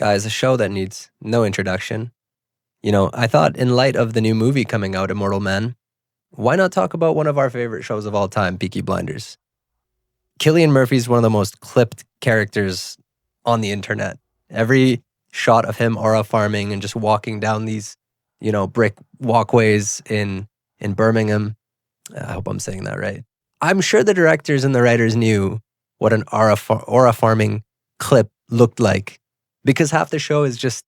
Guys, a show that needs no introduction. You know, I thought in light of the new movie coming out, Immortal Men, why not talk about one of our favorite shows of all time, Peaky Blinders? Cilian Murphy is one of the most clipped characters on the internet. Every shot of him aura farming and just walking down these, brick walkways in Birmingham. I hope I'm saying that right. I'm sure the directors and the writers knew what an aura farming clip looked like, because half the show is just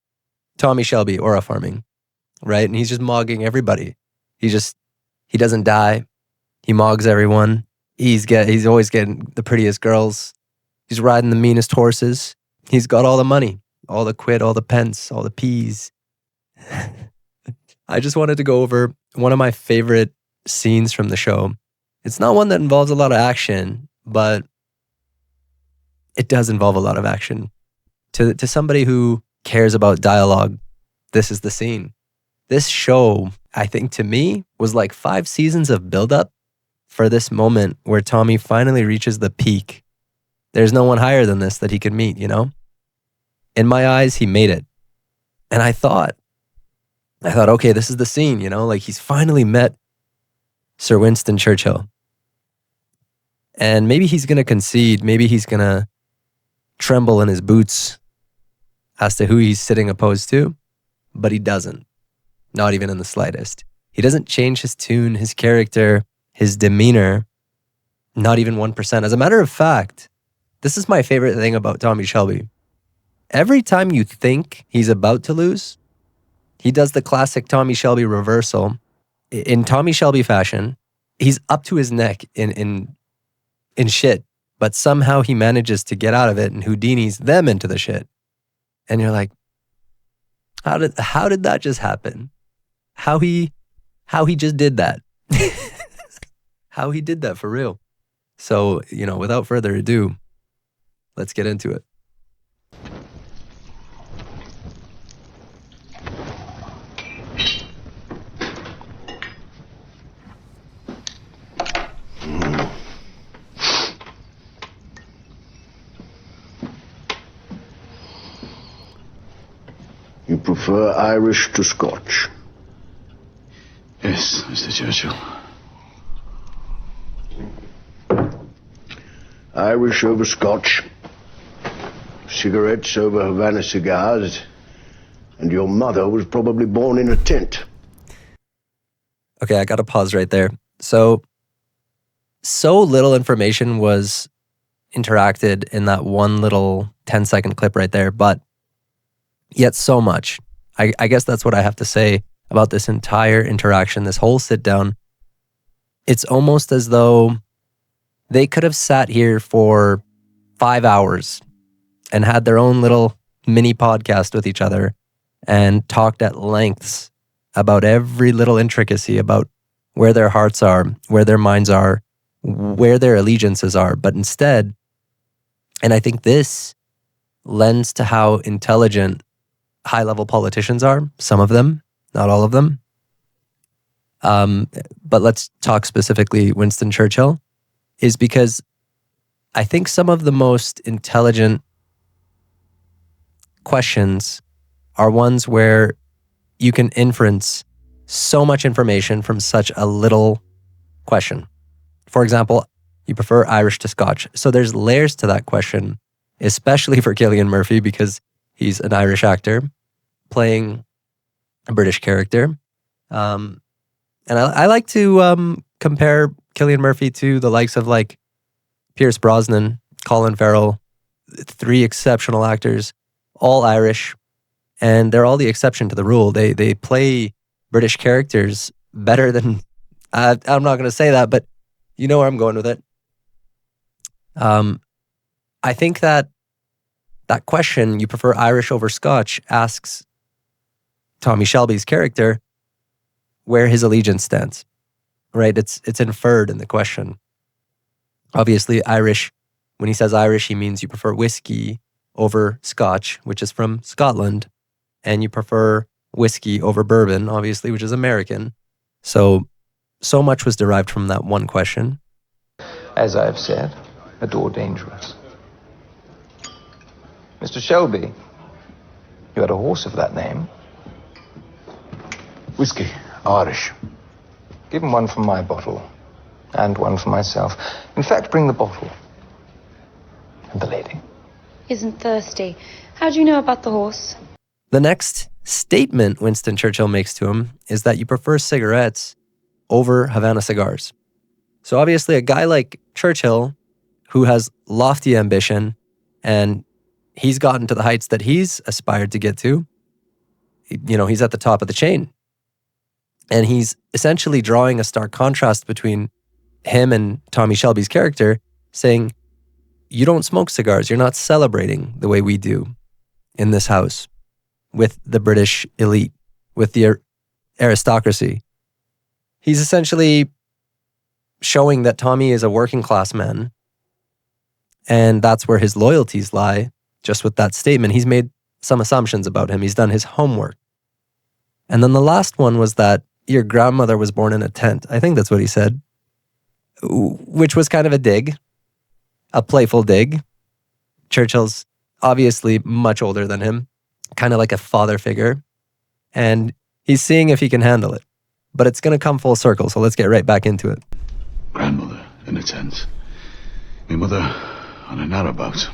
Tommy Shelby aura farming, right? And he's just mogging everybody. He doesn't die. He mogs everyone. He's always getting the prettiest girls. He's riding the meanest horses. He's got all the money, all the quid, all the pence, all the peas. I just wanted to go over one of my favorite scenes from the show. It's not one that involves a lot of action, but it does involve a lot of action. To somebody who cares about dialogue, this is the scene. This show, I think to me, was like 5 seasons of buildup for this moment where Tommy finally reaches the peak. There's no one higher than this that he could meet, In my eyes, he made it. And I thought, okay, this is the scene, like he's finally met Sir Winston Churchill. And maybe he's going to concede, maybe he's going to tremble in his boots as to who he's sitting opposed to, but he doesn't. Not even in the slightest. He doesn't change his tune, his character, his demeanor, not even 1%. As a matter of fact, this is my favorite thing about Tommy Shelby. Every time you think he's about to lose, he does the classic Tommy Shelby reversal. In Tommy Shelby fashion, he's up to his neck in shit, but somehow he manages to get out of it and Houdini's them into the shit. And you're like, how did that just happen? How he just did that. How he did that for real. So, without further ado, let's get into it. You prefer Irish to Scotch? Yes, Mr. Churchill. Irish over Scotch, cigarettes over Havana cigars, and your mother was probably born in a tent. Okay, I gotta pause right there. So little information was interacted in that one little 10-second clip right there, but yet so much. I guess that's what I have to say about this entire interaction, this whole sit down. It's almost as though they could have sat here for 5 hours and had their own little mini podcast with each other and talked at lengths about every little intricacy, about where their hearts are, where their minds are, where their allegiances are. But instead, and I think this lends to how intelligent high-level politicians are, some of them, not all of them. But let's talk specifically Winston Churchill, is because I think some of the most intelligent questions are ones where you can inference so much information from such a little question. For example, you prefer Irish to Scotch. So there's layers to that question, especially for Cilian Murphy, because he's an Irish actor playing a British character. And I like to compare Cilian Murphy to the likes of like Pierce Brosnan, Colin Farrell, 3 exceptional actors, all Irish, and they're all the exception to the rule. They play British characters better than, I'm not going to say that, but you know where I'm going with it. I think that question, you prefer Irish over Scotch, asks Tommy Shelby's character where his allegiance stands, right? It's inferred in the question. Obviously, Irish, when he says Irish, he means you prefer whiskey over Scotch, which is from Scotland, and you prefer whiskey over bourbon, obviously, which is American. So much was derived from that one question. As I've said, adore dangerous. Mr. Shelby, You had a horse of that name. Whiskey, Irish. Give him one from my bottle, and one for myself. In fact, bring the bottle. And the lady. Isn't thirsty. How do you know about the horse? The next statement Winston Churchill makes to him is that you prefer cigarettes over Havana cigars. So obviously a guy like Churchill, who has lofty ambition and he's gotten to the heights that he's aspired to get to, you know, he's at the top of the chain. And he's essentially drawing a stark contrast between him and Tommy Shelby's character, saying, you don't smoke cigars. You're not celebrating the way we do in this house with the British elite, with the aristocracy. He's essentially showing that Tommy is a working class man. And that's where his loyalties lie. Just with that statement, he's made some assumptions about him. He's done his homework. And then the last one was that your grandmother was born in a tent. I think that's what he said, which was kind of a dig, a playful dig. Churchill's obviously much older than him, kind of like a father figure. And he's seeing if he can handle it. But it's going to come full circle, so let's get right back into it. Grandmother in a tent. My mother on a narrowboat.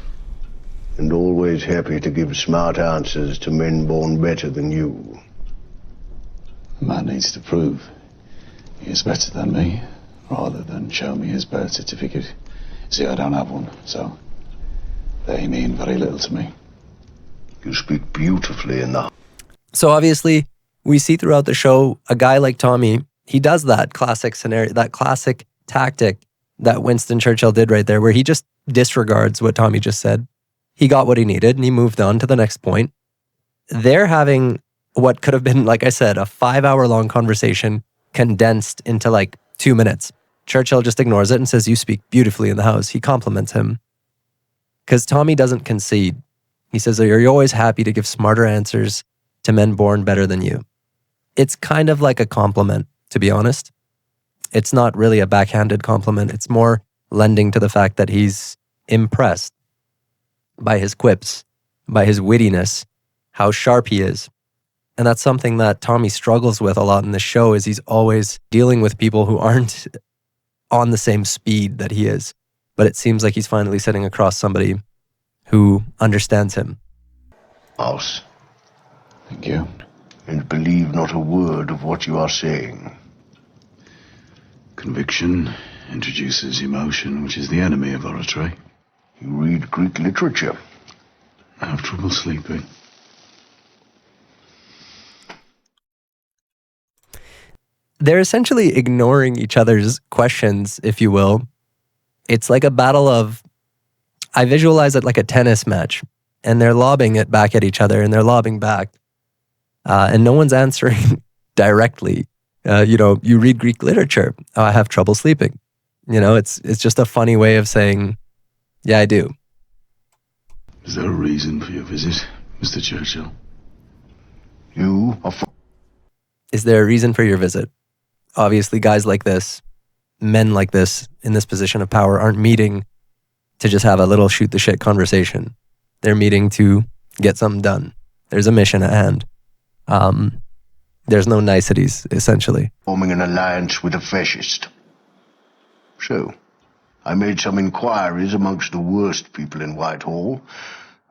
And always happy to give smart answers to men born better than you. A man needs to prove he is better than me, rather than show me his birth certificate. See, I don't have one, so they mean very little to me. You speak beautifully in the... So obviously, we see throughout the show, a guy like Tommy, he does that classic scenario, that classic tactic that Winston Churchill did right there, where he just disregards what Tommy just said. He got what he needed and he moved on to the next point. They're having what could have been, like I said, a 5-hour-long conversation condensed into like 2 minutes. Churchill just ignores it and says, you speak beautifully in the house. He compliments him. Because Tommy doesn't concede. He says, are you always happy to give smarter answers to men born better than you? It's kind of like a compliment, to be honest. It's not really a backhanded compliment. It's more lending to the fact that he's impressed by his quips, by his wittiness, how sharp he is. And that's something that Tommy struggles with a lot in the show, is he's always dealing with people who aren't on the same speed that he is. But it seems like he's finally sitting across somebody who understands him. House. Thank you. And believe not a word of what you are saying. Conviction introduces emotion, which is the enemy of oratory. You read Greek literature. I have trouble sleeping. They're essentially ignoring each other's questions, if you will. It's like a battle of, I visualize it like a tennis match, and they're lobbing it back at each other, and they're lobbing back. And no one's answering directly. You read Greek literature. Oh, I have trouble sleeping. It's just a funny way of saying, yeah, I do. Is there a reason for your visit, Mr. Churchill? You are... Is there a reason for your visit? Obviously, guys like this, men like this, in this position of power, aren't meeting to just have a little shoot the shit conversation. They're meeting to get something done. There's a mission at hand. There's no niceties, essentially. Forming an alliance with a fascist. So, I made some inquiries amongst the worst people in Whitehall,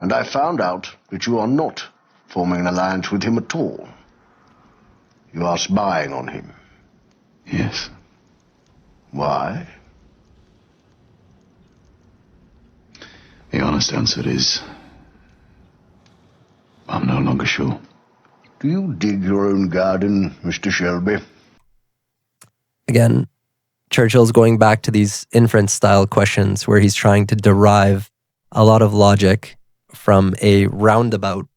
and I found out that you are not forming an alliance with him at all. You are spying on him. Yes. Why? The honest answer is, I'm no longer sure. Do you dig your own garden, Mr. Shelby? Again, Churchill's going back to these inference-style questions where he's trying to derive a lot of logic from a roundabout.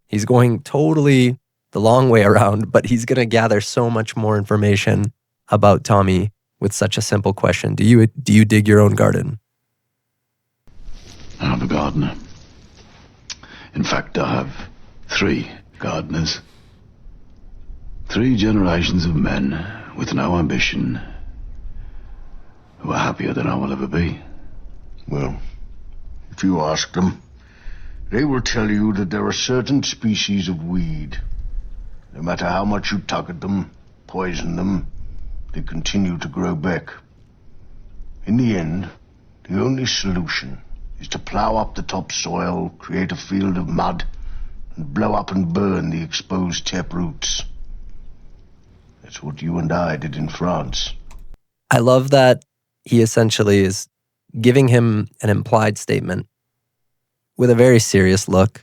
He's going totally the long way around, but he's going to gather so much more information about Tommy with such a simple question. Do you dig your own garden? I have a gardener. In fact, I have 3 gardeners. 3 generations of men with no ambition who are happier than I will ever be. Well, if you ask them, They will tell you that there are certain species of weed. No matter how much you tug at them, poison them, they continue to grow back. In the end, the only solution is to plow up the topsoil, create a field of mud, and blow up and burn the exposed taproots. That's what you and I did in France. I love that he essentially is giving him an implied statement with a very serious look,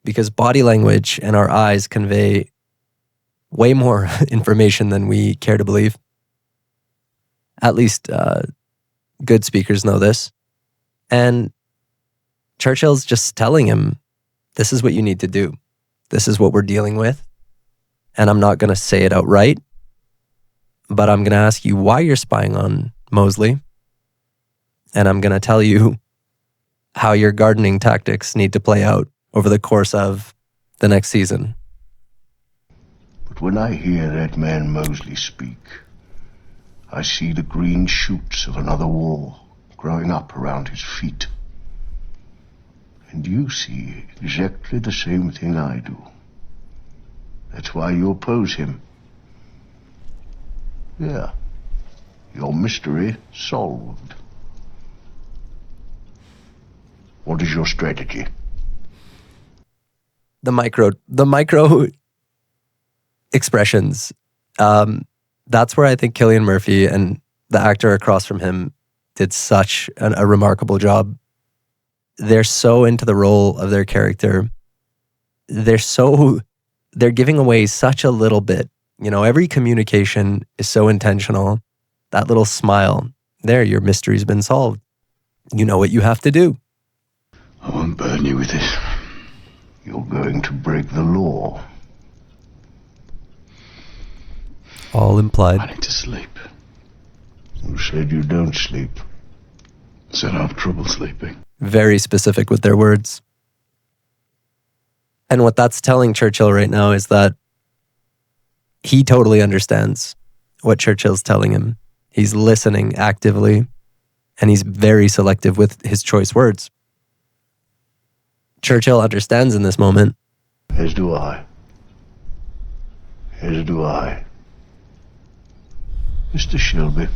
because body language and our eyes convey way more information than we care to believe. At least good speakers know this. And Churchill's just telling him, this is what you need to do. This is what we're dealing with. And I'm not going to say it outright, but I'm going to ask you why you're spying on Mosley. And I'm going to tell you how your gardening tactics need to play out over the course of the next season. But when I hear that man Mosley speak, I see the green shoots of another war growing up around his feet. And you see exactly the same thing I do. That's why you oppose him. Yeah. Your mystery solved. What is your strategy? The micro expressions. That's where I think Cilian Murphy and the actor across from him did such a remarkable job. They're so into the role of their character. They're giving away such a little bit. You know, every communication is so intentional. That little smile, there, your mystery's been solved. You know what you have to do. I won't burden you with this. You're going to break the law. All implied. I need to sleep. You said you don't sleep. Said I have trouble sleeping. Very specific with their words. And what that's telling Churchill right now is that he totally understands what Churchill's telling him. He's listening actively, and he's very selective with his choice words. Churchill understands in this moment. As do I. As do I. Mr. Shelby,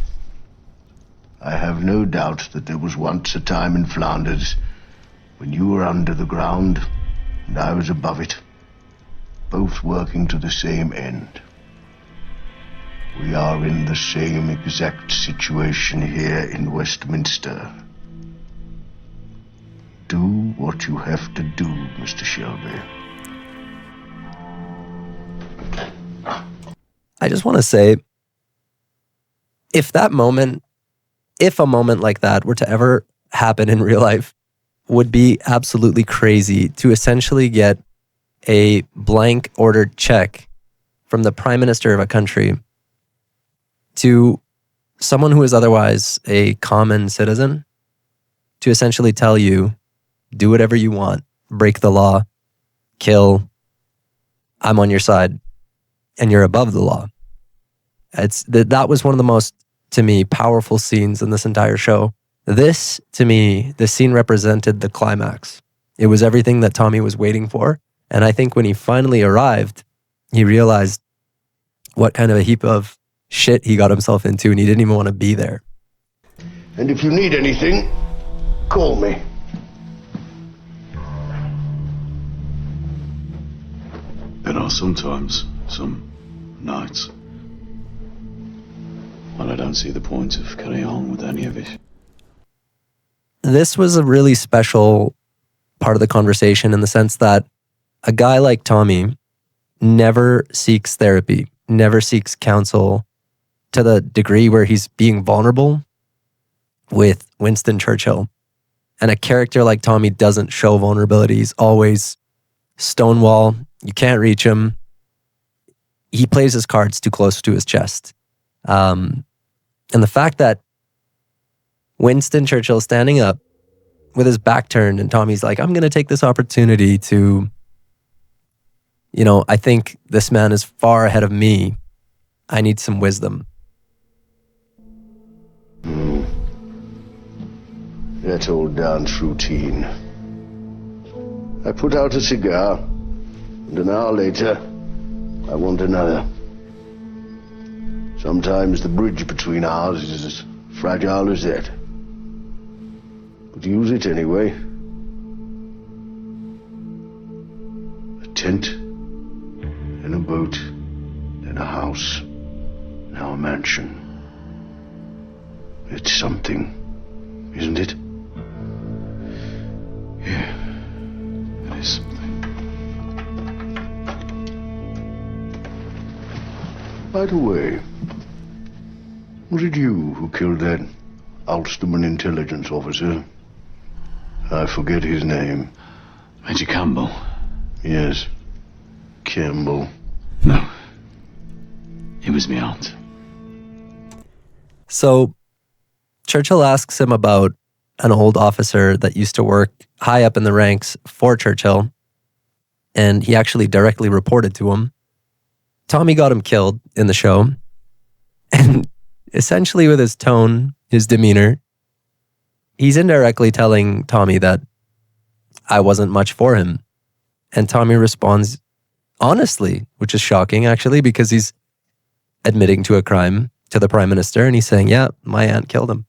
I have no doubt that there was once a time in Flanders when you were under the ground and I was above it, both working to the same end. We are in the same exact situation here in Westminster. Do what you have to do, Mr. Shelby. I just want to say, if a moment like that were to ever happen in real life, would be absolutely crazy to essentially get a blank ordered check from the prime minister of a country to someone who is otherwise a common citizen to essentially tell you, do whatever you want, break the law, kill, I'm on your side, and you're above the law. That was one of the most, to me, powerful scenes in this entire show. This, to me, the scene represented the climax. It was everything that Tommy was waiting for. And I think when he finally arrived, he realized what kind of a heap of shit he got himself into, and he didn't even want to be there. And if you need anything, call me. There are sometimes, some nights, when I don't see the point of carrying on with any of it. This was a really special part of the conversation in the sense that a guy like Tommy never seeks therapy, never seeks counsel to the degree where he's being vulnerable with Winston Churchill. And a character like Tommy doesn't show vulnerability. He's always stonewall. You can't reach him. He plays his cards too close to his chest. And the fact that Winston Churchill standing up with his back turned and Tommy's like, I'm going to take this opportunity to, I think this man is far ahead of me. I need some wisdom. That old dance routine. I put out a cigar, and an hour later, I want another. Sometimes the bridge between ours is as fragile as that. But use it anyway. A tent, then a boat, then a house, now a mansion. It's something, isn't it? Yeah, it is something. By the way, was it you who killed that Ulsterman intelligence officer? I forget his name. Major Campbell? Yes, Campbell. No. It was me aunt. So Churchill asks him about an old officer that used to work high up in the ranks for Churchill, and he actually directly reported to him. Tommy got him killed in the show, and essentially with his tone, his demeanor, he's indirectly telling Tommy that I wasn't much for him. And Tommy responds honestly, which is shocking actually, because he's admitting to a crime to the Prime Minister, and he's saying, yeah, my aunt killed him.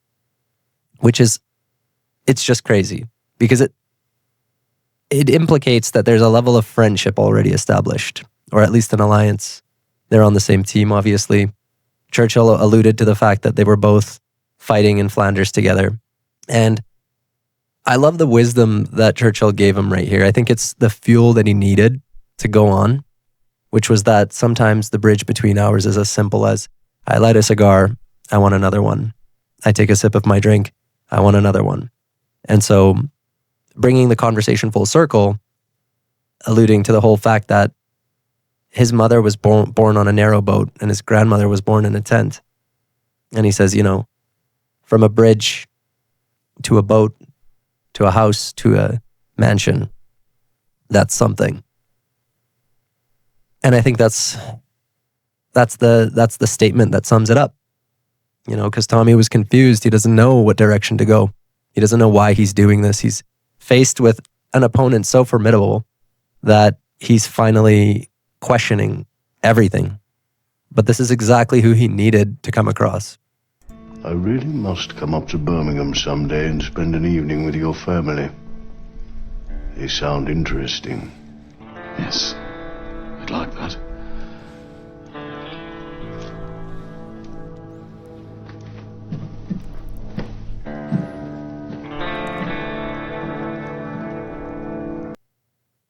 Which is, it's just crazy, because it implicates that there's a level of friendship already established, or at least an alliance. They're on the same team, obviously. Churchill alluded to the fact that they were both fighting in Flanders together. And I love the wisdom that Churchill gave him right here. I think it's the fuel that he needed to go on, which was that sometimes the bridge between ours is as simple as, I light a cigar, I want another one. I take a sip of my drink, I want another one. And so bringing the conversation full circle, alluding to the whole fact that his mother was born on a narrow boat and his grandmother was born in a tent. And he says, you know, from a bridge to a boat, to a house, to a mansion, that's something. And I think that's the statement that sums it up. You know, because Tommy was confused. He doesn't know what direction to go. He doesn't know why he's doing this. He's faced with an opponent so formidable that he's finally questioning everything. But this is exactly who he needed to come across. I really must come up to Birmingham someday and spend an evening with your family. They sound interesting. Yes, I'd like that.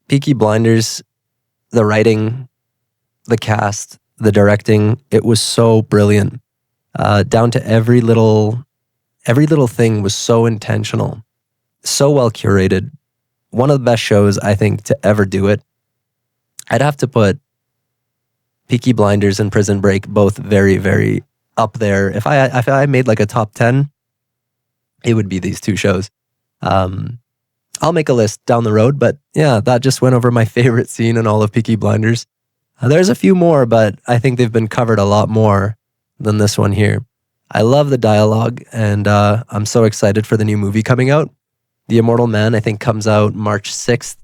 Peaky Blinders, the writing, the cast, the directing, it was so brilliant. Down to every little thing was so intentional, so well curated. One of the best shows, I think, to ever do it. I'd have to put Peaky Blinders and Prison Break both very, very up there. If I made like a top 10, it would be these two shows. I'll make a list down the road, but yeah, that just went over my favorite scene in all of Peaky Blinders. There's a few more, but I think they've been covered a lot more than this one here. I love the dialogue, and I'm so excited for the new movie coming out. The Immortal Man, I think, comes out March 6th,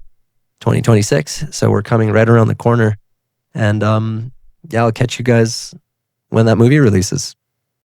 2026, so we're coming right around the corner. And yeah, I'll catch you guys when that movie releases.